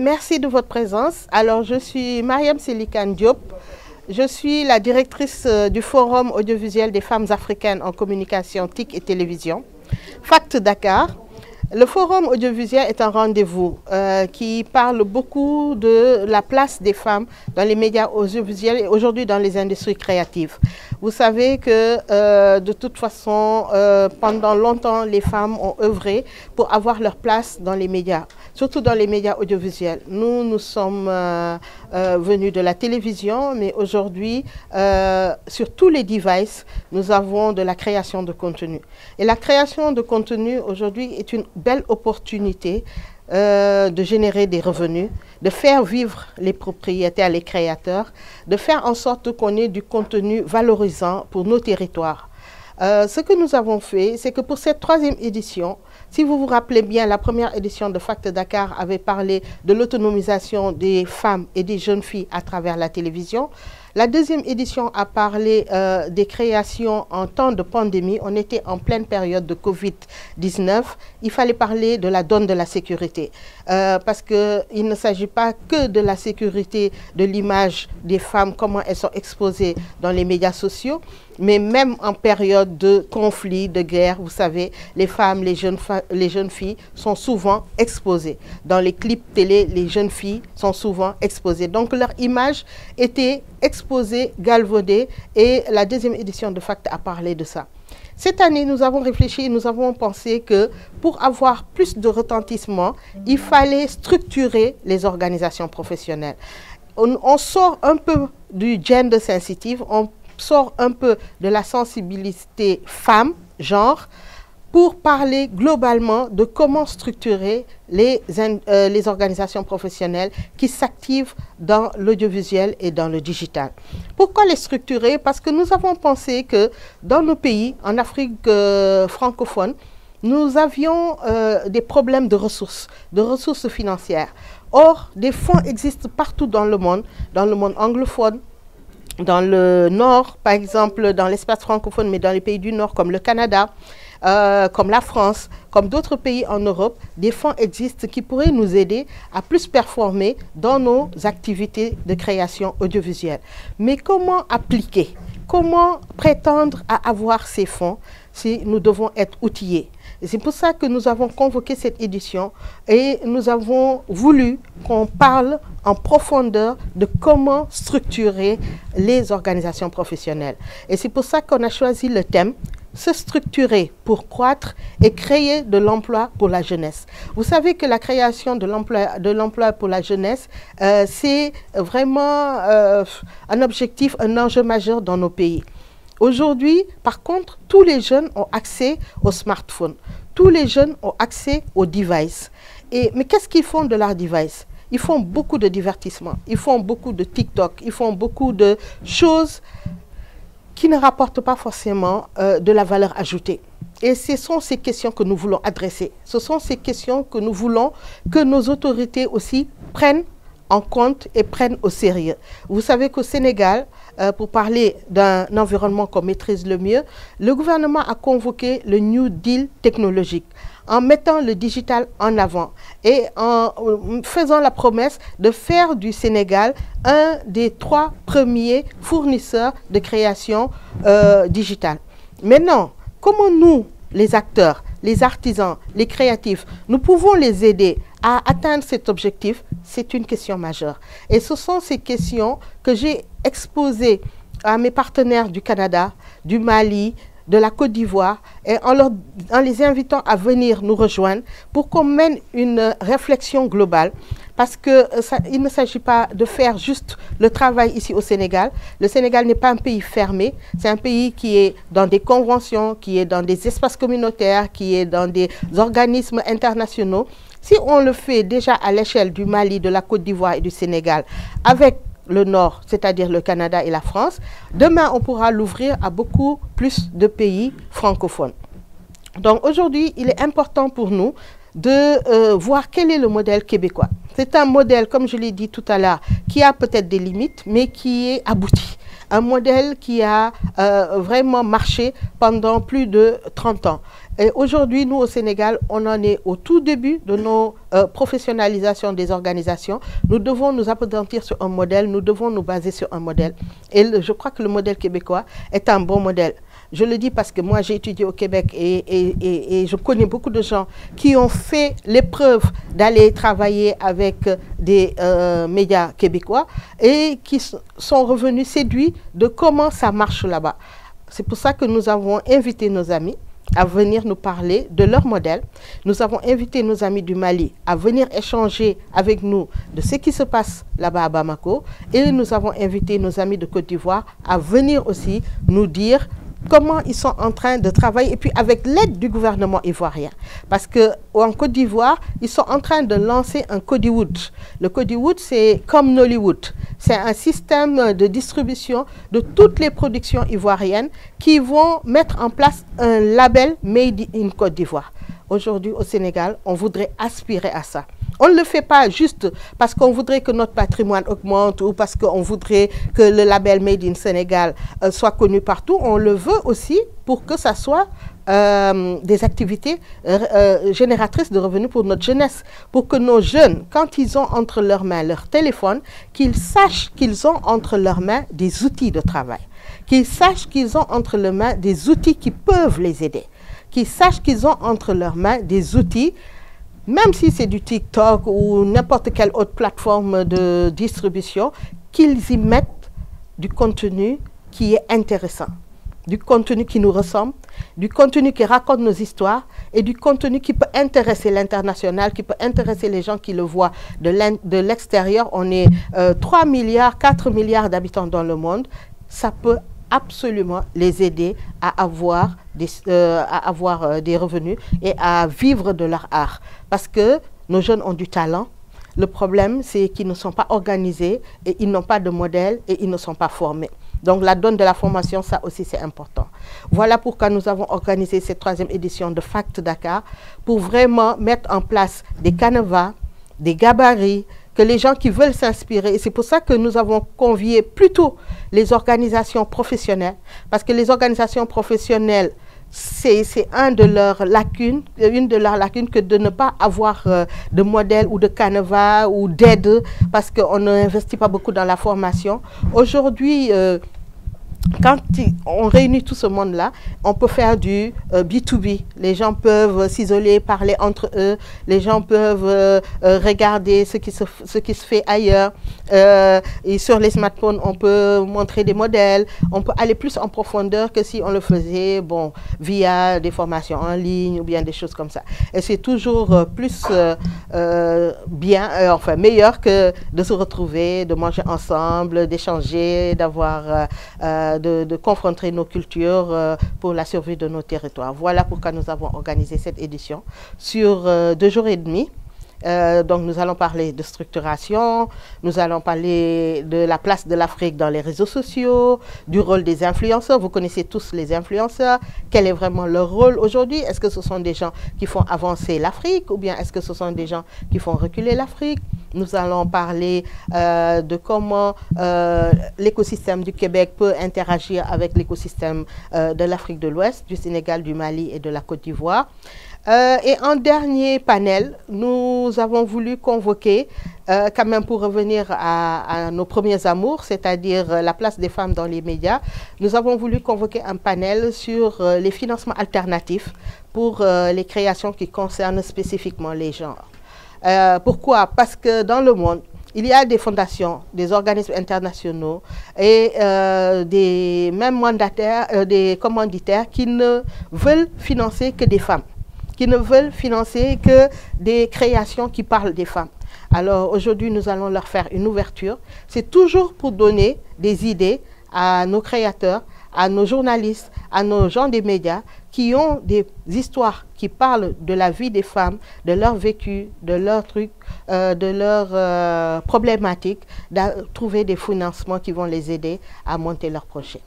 merci de votre présence. Alors, je suis Mariam Selikane Diop. Je suis la directrice du Forum audiovisuel des femmes africaines en communication, TIC et télévision, FACT Dakar. Le Forum audiovisuel est un rendez-vous qui parle beaucoup de la place des femmes dans les médias audiovisuels et aujourd'hui dans les industries créatives. Vous savez que de toute façon, pendant longtemps, les femmes ont œuvré pour avoir leur place dans les médias, surtout dans les médias audiovisuels. Nous sommes venus de la télévision, mais aujourd'hui, sur tous les devices, nous avons de la création de contenu. Et la création de contenu aujourd'hui est une belle opportunité de générer des revenus, de faire vivre les propriétaires, les créateurs, de faire en sorte qu'on ait du contenu valorisant pour nos territoires. Ce que nous avons fait, c'est que pour cette 3e édition, si vous vous rappelez bien, la première édition de FACT Dakar avait parlé de l'autonomisation des femmes et des jeunes filles à travers la télévision. La 2e édition a parlé des créations en temps de pandémie. On était en pleine période de Covid-19. Il fallait parler de la donne de la sécurité. Parce qu'il ne s'agit pas que de la sécurité de l'image des femmes, comment elles sont exposées dans les médias sociaux, mais même en période de conflit, de guerre, vous savez, les femmes, les jeunes filles sont souvent exposées. Dans les clips télé, les jeunes filles sont souvent exposées. Donc leur image était exposée, galvaudée, et la 2e édition de FACT a parlé de ça. Cette année, nous avons réfléchi, nous avons pensé que pour avoir plus de retentissement, il fallait structurer les organisations professionnelles. On sort un peu du gender sensitive, on sort un peu de la sensibilité femme, genre, pour parler globalement de comment structurer les organisations professionnelles qui s'activent dans l'audiovisuel et dans le digital. Pourquoi les structurer? Parce que nous avons pensé que dans nos pays, en Afrique francophone, nous avions des problèmes de ressources financières. Or, des fonds existent partout dans le monde anglophone, dans le Nord, par exemple, dans l'espace francophone, mais dans les pays du Nord, comme le Canada, comme la France, comme d'autres pays en Europe, des fonds existent qui pourraient nous aider à plus performer dans nos activités de création audiovisuelle. Mais comment appliquer? Comment prétendre à avoir ces fonds si nous devons être outillés? C'est pour ça que nous avons convoqué cette édition et nous avons voulu qu'on parle en profondeur de comment structurer les organisations professionnelles. Et c'est pour ça qu'on a choisi le thème « Se structurer pour croître et créer de l'emploi pour la jeunesse ». Vous savez que la création de l'emploi pour la jeunesse, c'est vraiment un objectif, un enjeu majeur dans nos pays. Aujourd'hui, par contre, tous les jeunes ont accès au smartphone. Tous les jeunes ont accès aux devices. Mais qu'est-ce qu'ils font de leurs devices? Ils font beaucoup de divertissement, ils font beaucoup de TikTok, ils font beaucoup de choses qui ne rapportent pas forcément de la valeur ajoutée. Et ce sont ces questions que nous voulons adresser. Ce sont ces questions que nous voulons que nos autorités aussi prennent en compte et prennent au sérieux. Vous savez qu'au Sénégal, pour parler d'un environnement qu'on maîtrise le mieux, le gouvernement a convoqué le New Deal technologique en mettant le digital en avant et en faisant la promesse de faire du Sénégal un des 3 premiers fournisseurs de création digitale. Maintenant, comment nous, les acteurs, les artisans, les créatifs, nous pouvons les aider à atteindre cet objectif? C'est une question majeure. Et ce sont ces questions que j'ai exposées à mes partenaires du Canada, du Mali, de la Côte d'Ivoire, et en les invitant à venir nous rejoindre pour qu'on mène une réflexion globale. Parce qu'il ne s'agit pas de faire juste le travail ici au Sénégal. Le Sénégal n'est pas un pays fermé. C'est un pays qui est dans des conventions, qui est dans des espaces communautaires, qui est dans des organismes internationaux. Si on le fait déjà à l'échelle du Mali, de la Côte d'Ivoire et du Sénégal, avec le Nord, c'est-à-dire le Canada et la France, demain on pourra l'ouvrir à beaucoup plus de pays francophones. Donc aujourd'hui, il est important pour nous de voir quel est le modèle québécois. C'est un modèle, comme je l'ai dit tout à l'heure, qui a peut-être des limites, mais qui est abouti. Un modèle qui a vraiment marché pendant plus de 30 ans. Et aujourd'hui, nous, au Sénégal, on en est au tout début de nos professionnalisations des organisations. Nous devons nous appesantir sur un modèle, nous devons nous baser sur un modèle. Et je crois que le modèle québécois est un bon modèle. Je le dis parce que moi, j'ai étudié au Québec et je connais beaucoup de gens qui ont fait l'épreuve d'aller travailler avec des médias québécois et qui sont revenus séduits de comment ça marche là-bas. C'est pour ça que nous avons invité nos amis à venir nous parler de leur modèle. Nous avons invité nos amis du Mali à venir échanger avec nous de ce qui se passe là-bas à Bamako. Et nous avons invité nos amis de Côte d'Ivoire à venir aussi nous dire comment ils sont en train de travailler, et puis avec l'aide du gouvernement ivoirien. Parce qu'en Côte d'Ivoire, ils sont en train de lancer un Codywood. Le Codywood, c'est comme Nollywood. C'est un système de distribution de toutes les productions ivoiriennes qui vont mettre en place un label Made in Côte d'Ivoire. Aujourd'hui, au Sénégal, on voudrait aspirer à ça. On ne le fait pas juste parce qu'on voudrait que notre patrimoine augmente ou parce qu'on voudrait que le label Made in Sénégal soit connu partout. On le veut aussi pour que ça soit des activités génératrices de revenus pour notre jeunesse. Pour que nos jeunes, quand ils ont entre leurs mains leur téléphone, qu'ils sachent qu'ils ont entre leurs mains des outils de travail. Qu'ils sachent qu'ils ont entre leurs mains des outils qui peuvent les aider. Qu'ils sachent qu'ils ont entre leurs mains des outils, même si c'est du TikTok ou n'importe quelle autre plateforme de distribution, qu'ils y mettent du contenu qui est intéressant, du contenu qui nous ressemble, du contenu qui raconte nos histoires et du contenu qui peut intéresser l'international, qui peut intéresser les gens qui le voient de l'extérieur. On est 3 milliards, 4 milliards d'habitants dans le monde. Ça peut absolument les aider à avoir des revenus et à vivre de leur art. Parce que nos jeunes ont du talent. Le problème, c'est qu'ils ne sont pas organisés et ils n'ont pas de modèle et ils ne sont pas formés. Donc la donne de la formation, ça aussi c'est important. Voilà pourquoi nous avons organisé cette 3e édition de Fact Dakar pour vraiment mettre en place des canevas, des gabarits, que les gens qui veulent s'inspirer, et c'est pour ça que nous avons convié plutôt les organisations professionnelles, parce que les organisations professionnelles, c'est une de leurs lacunes que de ne pas avoir de modèle ou de canevas ou d'aide, parce qu'on n'investit pas beaucoup dans la formation. Aujourd'hui, quand on réunit tout ce monde-là, on peut faire du B2B. Les gens peuvent s'isoler, parler entre eux. Les gens peuvent regarder ce qui se fait ailleurs. Et sur les smartphones, on peut montrer des modèles. On peut aller plus en profondeur que si on le faisait via des formations en ligne ou bien des choses comme ça. Et c'est toujours plus meilleur que de se retrouver, de manger ensemble, d'échanger, de confronter nos cultures pour la survie de nos territoires. Voilà pourquoi nous avons organisé cette édition sur 2 jours et demi. Donc nous allons parler de structuration, nous allons parler de la place de l'Afrique dans les réseaux sociaux, du rôle des influenceurs. Vous connaissez tous les influenceurs. Quel est vraiment leur rôle aujourd'hui? Est-ce que ce sont des gens qui font avancer l'Afrique ou bien est-ce que ce sont des gens qui font reculer l'Afrique? Nous allons parler de comment l'écosystème du Québec peut interagir avec l'écosystème de l'Afrique de l'Ouest, du Sénégal, du Mali et de la Côte d'Ivoire. Et en dernier panel, nous avons voulu convoquer, quand même pour revenir à nos premiers amours, c'est-à-dire la place des femmes dans les médias, nous avons voulu convoquer un panel sur les financements alternatifs pour les créations qui concernent spécifiquement les genres. Pourquoi? Parce que dans le monde, il y a des fondations, des organismes internationaux et des mêmes mandataires, des commanditaires qui ne veulent financer que des femmes, qui ne veulent financer que des créations qui parlent des femmes. Alors aujourd'hui, nous allons leur faire une ouverture. C'est toujours pour donner des idées à nos créateurs, à nos journalistes, à nos gens des médias qui ont des histoires qui parlent de la vie des femmes, de leur vécu, de leurs trucs, de leurs problématiques, de trouver des financements qui vont les aider à monter leurs projets.